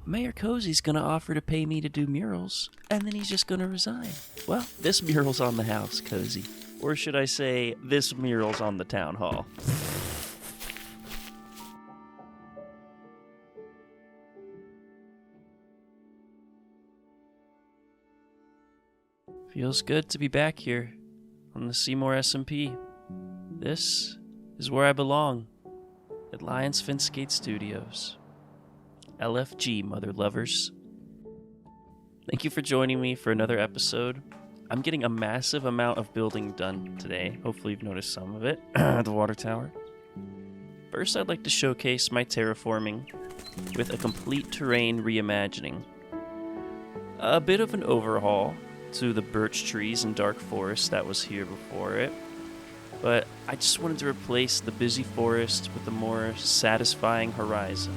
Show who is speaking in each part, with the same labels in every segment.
Speaker 1: Mayor Cozy's gonna offer to pay me to do murals, and then he's just gonna resign. Well, this mural's on the house, Cozy. Or should I say, this mural's on the town hall. Feels good to be back here on the SeeMore SMP. This is where I belong, at Lions Fence Gate Studios. LFG, mother lovers. Thank you for joining me for another episode. I'm getting a massive amount of building done today. Hopefully you've noticed some of it at the water tower. First, I'd like to showcase my terraforming with a complete terrain reimagining. A bit of an overhaul to the birch trees and dark forest that was here before it. But I just wanted to replace the busy forest with a more satisfying horizon.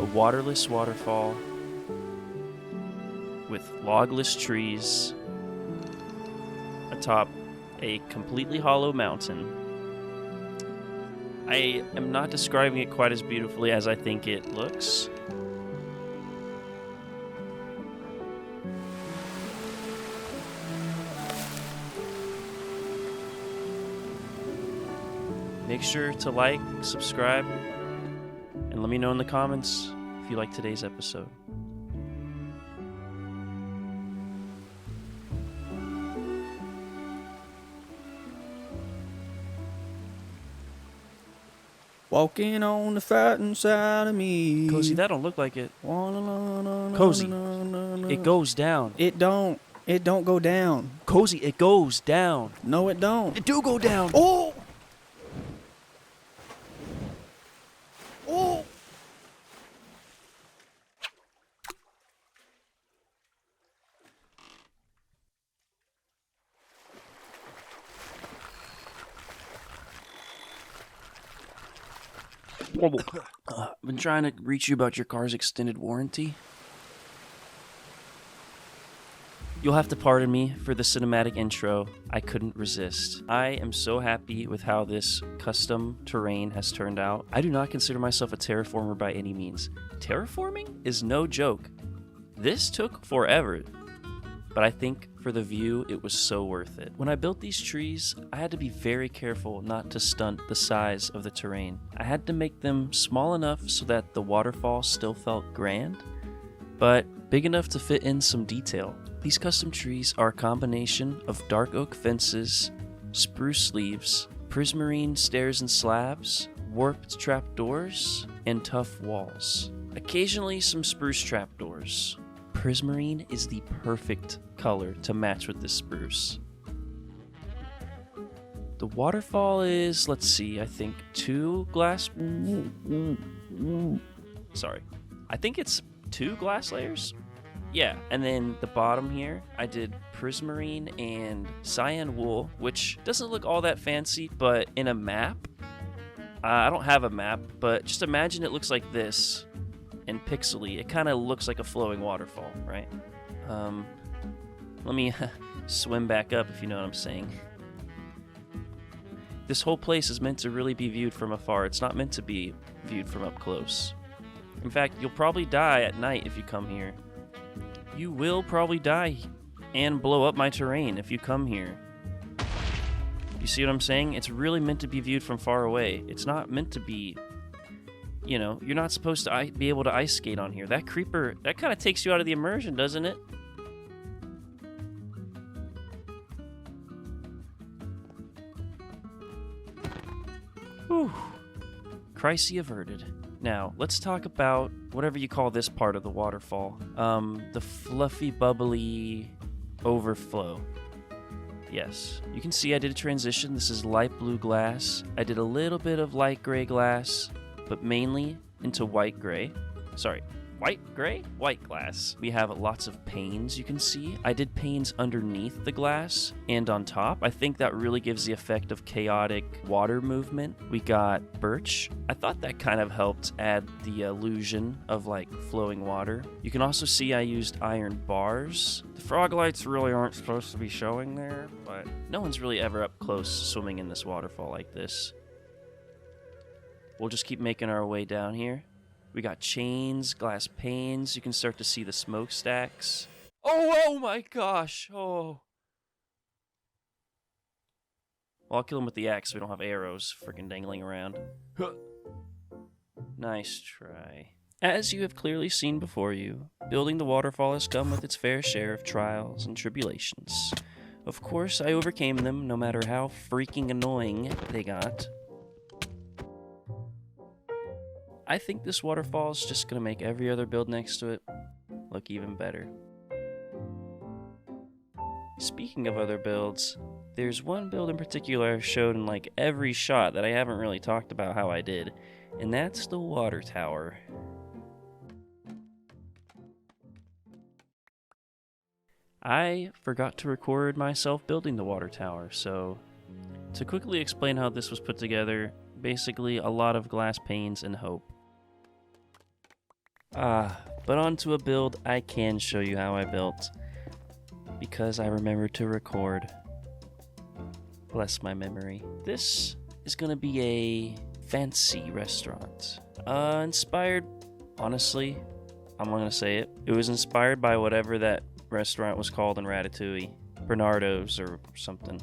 Speaker 1: A waterless waterfall with logless trees atop a completely hollow mountain. I am not describing it quite as beautifully as I think it looks. Make sure to like, subscribe, and let me know in the comments if you like today's episode.
Speaker 2: Walking on the fighting side of me.
Speaker 1: Cozy, that don't look like it.
Speaker 2: Cozy,
Speaker 1: It goes down.
Speaker 2: It don't go down.
Speaker 1: Cozy, it goes down.
Speaker 2: No, it don't.
Speaker 1: It do go down.
Speaker 2: Oh! Oh!
Speaker 1: I've been trying to reach you about your car's extended warranty. You'll have to pardon me for the cinematic intro. I couldn't resist. I am so happy with how this custom terrain has turned out. I do not consider myself a terraformer by any means. Terraforming is no joke. This took forever, but I think for the view, it was so worth it. When I built these trees, I had to be very careful not to stunt the size of the terrain. I had to make them small enough so that the waterfall still felt grand, but big enough to fit in some detail. These custom trees are a combination of dark oak fences, spruce leaves, prismarine stairs and slabs, warped trapdoors, and tough walls. Occasionally some spruce trapdoors. Prismarine is the perfect color to match with this spruce. The waterfall is, let's see, I think 2 glass... Sorry. I think it's 2 glass layers? Yeah, and then the bottom here, I did prismarine and cyan wool, which doesn't look all that fancy, but in a map, I don't have a map, but just imagine it looks like this. And pixely, it kind of looks like a flowing waterfall, right? Let me swim back up if you know what I'm saying. This whole place is meant to really be viewed from afar. It's not meant to be viewed from up close. In fact, you'll probably die at night if you come here. You will probably die and blow up my terrain if you come here. You see what I'm saying? It's really meant to be viewed from far away. It's not meant to be... You know, you're not supposed to be able to ice skate on here. That creeper, that kind of takes you out of the immersion, doesn't it? Whew. Crisis averted. Now, let's talk about whatever you call this part of the waterfall. The fluffy, bubbly overflow. Yes, you can see I did a transition. This is light blue glass. I did a little bit of light gray glass, but mainly into white gray. Sorry, white gray? White glass. We have lots of panes you can see. I did panes underneath the glass and on top. I think that really gives the effect of chaotic water movement. We got birch. I thought that kind of helped add the illusion of like flowing water. You can also see I used iron bars. The frog lights really aren't supposed to be showing there, but no one's really ever up close swimming in this waterfall like this. We'll just keep making our way down here. We got chains, glass panes. You can start to see the smokestacks. Oh my gosh. Oh. Well, I'll kill him with the axe so we don't have arrows freaking dangling around. Huh. Nice try. As you have clearly seen before you, building the waterfall has come with its fair share of trials and tribulations. Of course, I overcame them, no matter how freaking annoying they got. I think this waterfall is just going to make every other build next to it look even better. Speaking of other builds, there's one build in particular I've showed in like every shot that I haven't really talked about how I did, and that's the water tower. I forgot to record myself building the water tower, so to quickly explain how this was put together, basically a lot of glass panes and hope. But onto a build I can show you how I built, because I remembered to record. Bless my memory. This is gonna be a fancy restaurant. Inspired, honestly, I'm gonna say it. It was inspired by whatever that restaurant was called in Ratatouille. Bernardo's or something.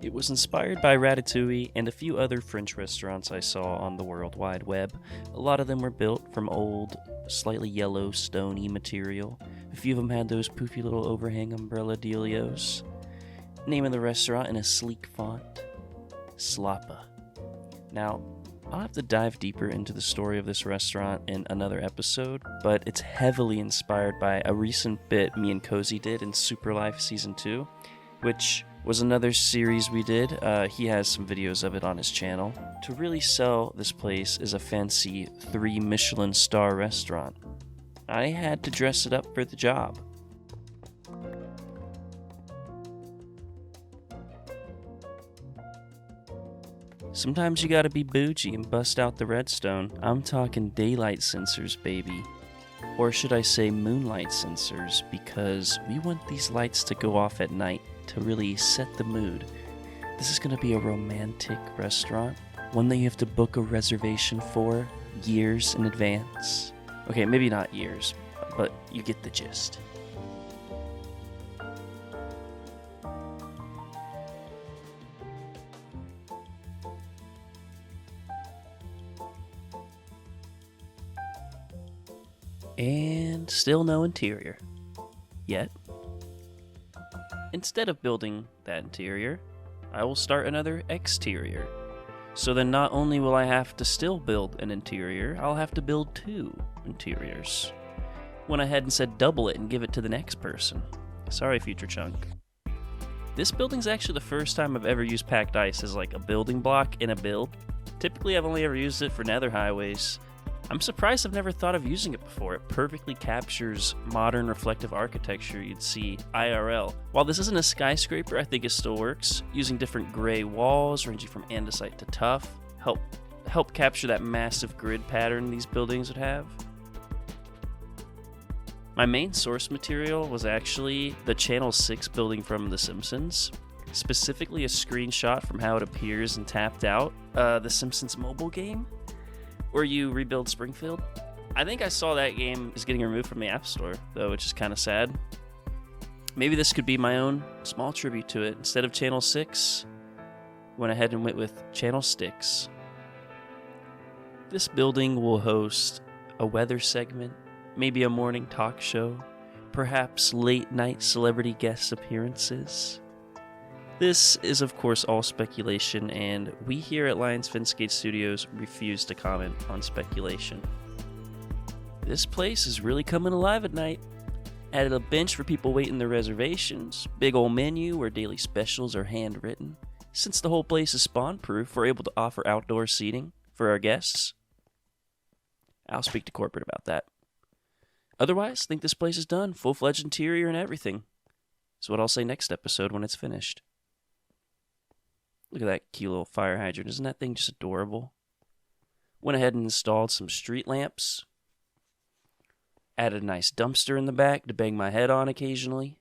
Speaker 1: It was inspired by Ratatouille and a few other French restaurants I saw on the World Wide Web. A lot of them were built from old, slightly yellow, stony material. A few of them had those poofy little overhang umbrella dealios. Name of the restaurant in a sleek font, Slappa. Now, I'll have to dive deeper into the story of this restaurant in another episode, but it's heavily inspired by a recent bit me and Cozy did in Super Life Season 2, which was another series we did. He has some videos of it on his channel. To really sell this place as a fancy 3 Michelin star restaurant, I had to dress it up for the job. Sometimes you gotta be bougie and bust out the redstone. I'm talking daylight sensors, baby. Or should I say moonlight sensors, because we want these lights to go off at night to really set the mood. This is gonna be a romantic restaurant, one that you have to book a reservation for years in advance. Okay, maybe not years, but you get the gist. And still no interior. Yet. Instead of building that interior, I will start another exterior. So then not only will I have to still build an interior, I'll have to build 2 interiors. Went ahead and said double it and give it to the next person. Sorry, Future Chunk. This building's actually the first time I've ever used packed ice as like a building block in a build. Typically I've only ever used it for nether highways. I'm surprised I've never thought of using it before. It perfectly captures modern reflective architecture you'd see IRL. While this isn't a skyscraper, I think it still works. Using different gray walls ranging from andesite to tuff help capture that massive grid pattern these buildings would have. My main source material was actually the Channel 6 building from The Simpsons. Specifically a screenshot from how it appears in Tapped Out, The Simpsons mobile game, where you rebuild Springfield. I think I saw that game is getting removed from the App Store, though, which is kind of sad. Maybe this could be my own small tribute to it. Instead of Channel 6, went ahead and went with Channel Sticks. This building will host a weather segment, maybe a morning talk show, perhaps late-night celebrity guest appearances. This is, of course, all speculation, and we here at Lions Fencegate Studios refuse to comment on speculation. This place is really coming alive at night. Added a bench for people waiting their reservations, big old menu where daily specials are handwritten. Since the whole place is spawn-proof, we're able to offer outdoor seating for our guests. I'll speak to corporate about that. Otherwise, I think this place is done, full-fledged interior and everything. That's what I'll say next episode when it's finished. Look at that cute little fire hydrant. Isn't that thing just adorable? Went ahead and installed some street lamps. Added a nice dumpster in the back to bang my head on occasionally.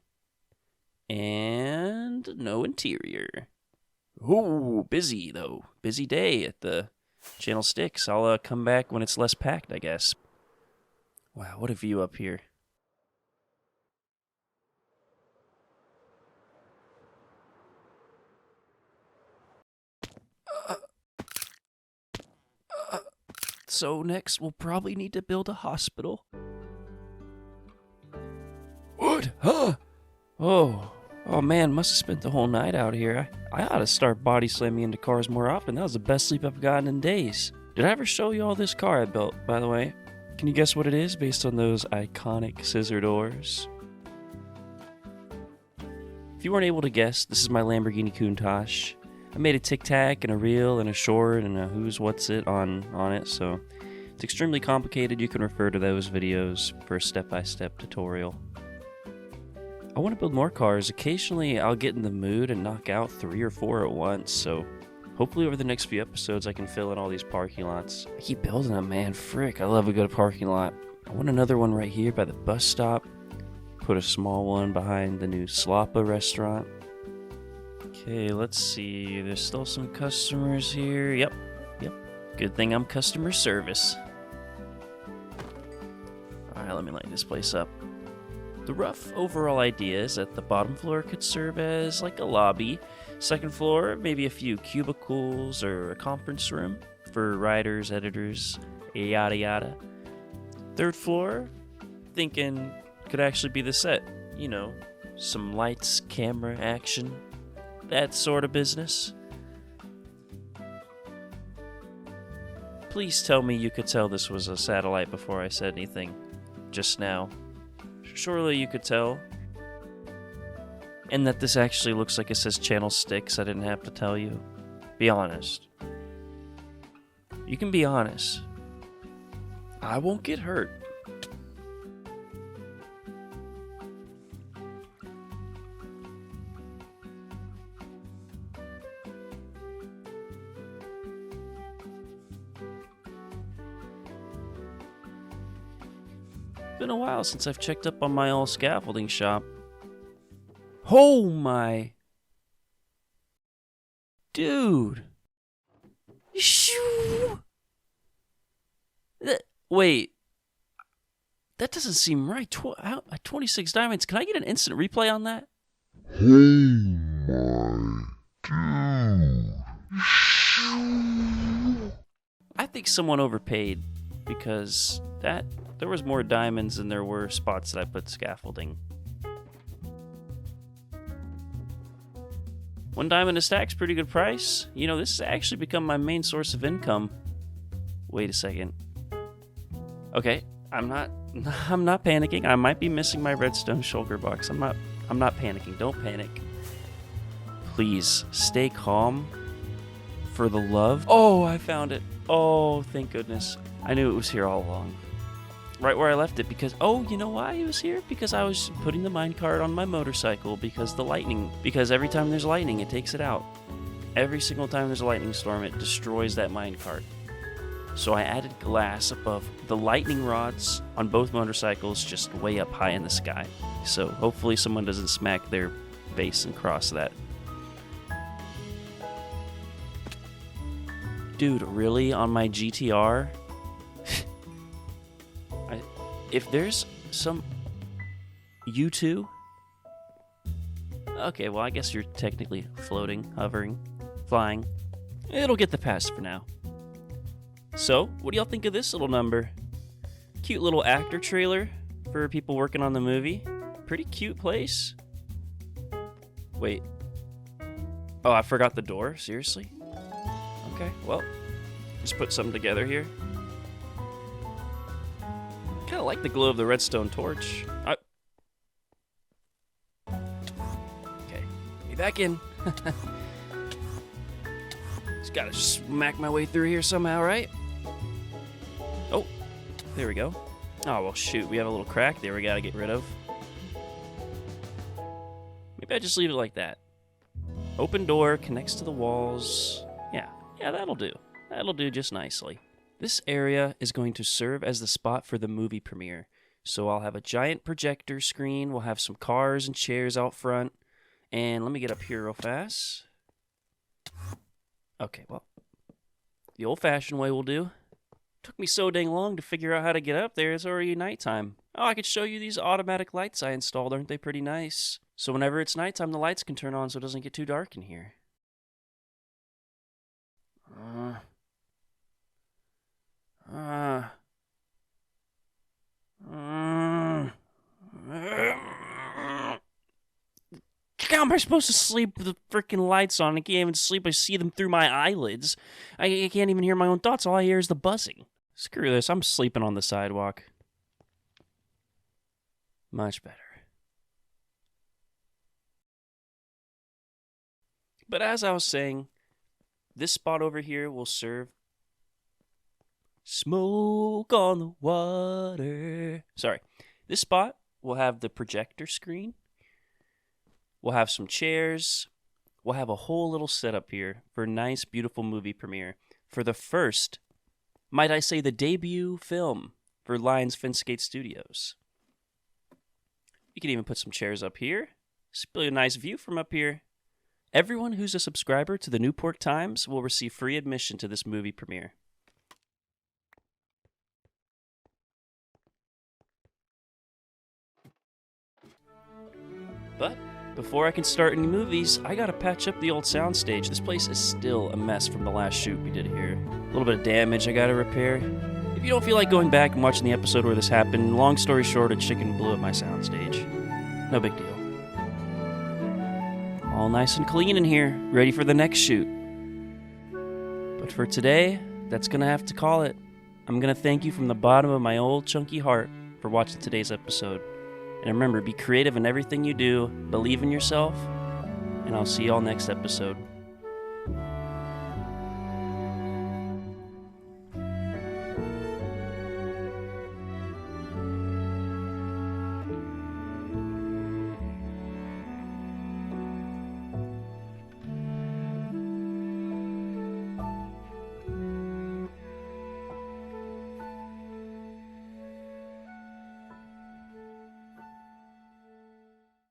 Speaker 1: And no interior. Ooh, busy though. Busy day at the Channel Sticks. I'll come back when it's less packed, I guess. Wow, what a view up here. So next, we'll probably need to build a hospital. What? Huh? Oh man, must have spent the whole night out here. I ought to start body slamming into cars more often. That was the best sleep I've gotten in days. Did I ever show you all this car I built, by the way? Can you guess what it is based on those iconic scissor doors? If you weren't able to guess, this is my Lamborghini Countach. I made a tic-tac and a reel and a short and a who's what's it on it, so it's extremely complicated. You can refer to those videos for a step-by-step tutorial. I want to build more cars. Occasionally I'll get in the mood and knock out 3 or 4 at once, so hopefully over the next few episodes I can fill in all these parking lots. I keep building them, man. Frick, I love a good parking lot. I want another one right here by the bus stop. Put a small one behind the new Slappa restaurant. Okay, let's see. There's still some customers here. Yep. Good thing I'm customer service. Alright, let me light this place up. The rough overall idea is that the bottom floor could serve as like a lobby. Second floor, maybe a few cubicles or a conference room for writers, editors, yada yada. Third floor, thinking could actually be the set. You know, some lights, camera, action, that sort of business. Please tell me you could tell this was a satellite before I said anything just now. Surely you could tell. And that this actually looks like it says Channel 6. I didn't have to tell you. Be honest. You can be honest. I won't get hurt. Been a while since I've checked up on my old scaffolding shop. Oh my. Dude. Shoo. Wait. That doesn't seem right. 26 diamonds. Can I get an instant replay on that?
Speaker 3: Oh my dude.
Speaker 1: I think someone overpaid because there was more diamonds than there were spots that I put scaffolding. 1 diamond a stack's pretty good price. You know, this has actually become my main source of income. Wait a second. Okay, I'm not panicking. I might be missing my redstone shulker box. I'm not panicking. Don't panic. Please stay calm. For the love. Oh, I found it. Oh, thank goodness. I knew it was here all along. Right where I left it because, oh, you know why it was here? Because I was putting the minecart on my motorcycle because every time there's lightning, it takes it out. Every single time there's a lightning storm, it destroys that minecart. So I added glass above the lightning rods on both motorcycles, just way up high in the sky. So hopefully someone doesn't smack their face and cross that. Dude, really? On my GTR? If there's some... You two? Okay, well, I guess you're technically floating, hovering, flying. It'll get the pass for now. So, what do y'all think of this little number? Cute little actor trailer for people working on the movie. Pretty cute place. Wait. Oh, I forgot the door? Seriously? Okay, well, just put something together here. Kind of like the glow of the redstone torch. Okay, be back in. Just gotta smack my way through here somehow, right? Oh, there we go. Oh, well, shoot, we have a little crack there we gotta get rid of. Maybe I just leave it like that. Open door, connects to the walls. Yeah, that'll do. That'll do just nicely. This area is going to serve as the spot for the movie premiere. So I'll have a giant projector screen, we'll have some cars and chairs out front, and let me get up here real fast. Okay, well, the old-fashioned way will do. Took me so dang long to figure out how to get up there, it's already nighttime. Oh, I could show you these automatic lights I installed, aren't they pretty nice? So whenever it's nighttime, the lights can turn on so it doesn't get too dark in here. How am I supposed to sleep with the freaking lights on? I can't even sleep. I see them through my eyelids. I can't even hear my own thoughts. All I hear is the buzzing. Screw this. I'm sleeping on the sidewalk. Much better. But as I was saying, this spot over here will serve smoke on the water. Sorry. This spot will have the projector screen. We'll have some chairs. We'll have a whole little setup here for a nice, beautiful movie premiere. For the first, might I say, the debut film for Lions Fence-Gate Studios. You can even put some chairs up here. It's really a nice view from up here. Everyone who's a subscriber to the Newport Times will receive free admission to this movie premiere. But before I can start any movies, I gotta patch up the old soundstage. This place is still a mess from the last shoot we did here. A little bit of damage I gotta repair. If you don't feel like going back and watching the episode where this happened, long story short, a chicken blew up my soundstage. No big deal. All nice and clean in here, ready for the next shoot. But for today, that's gonna have to call it. I'm gonna thank you from the bottom of my old chunky heart for watching today's episode. And remember, be creative in everything you do, believe in yourself, and I'll see y'all next episode.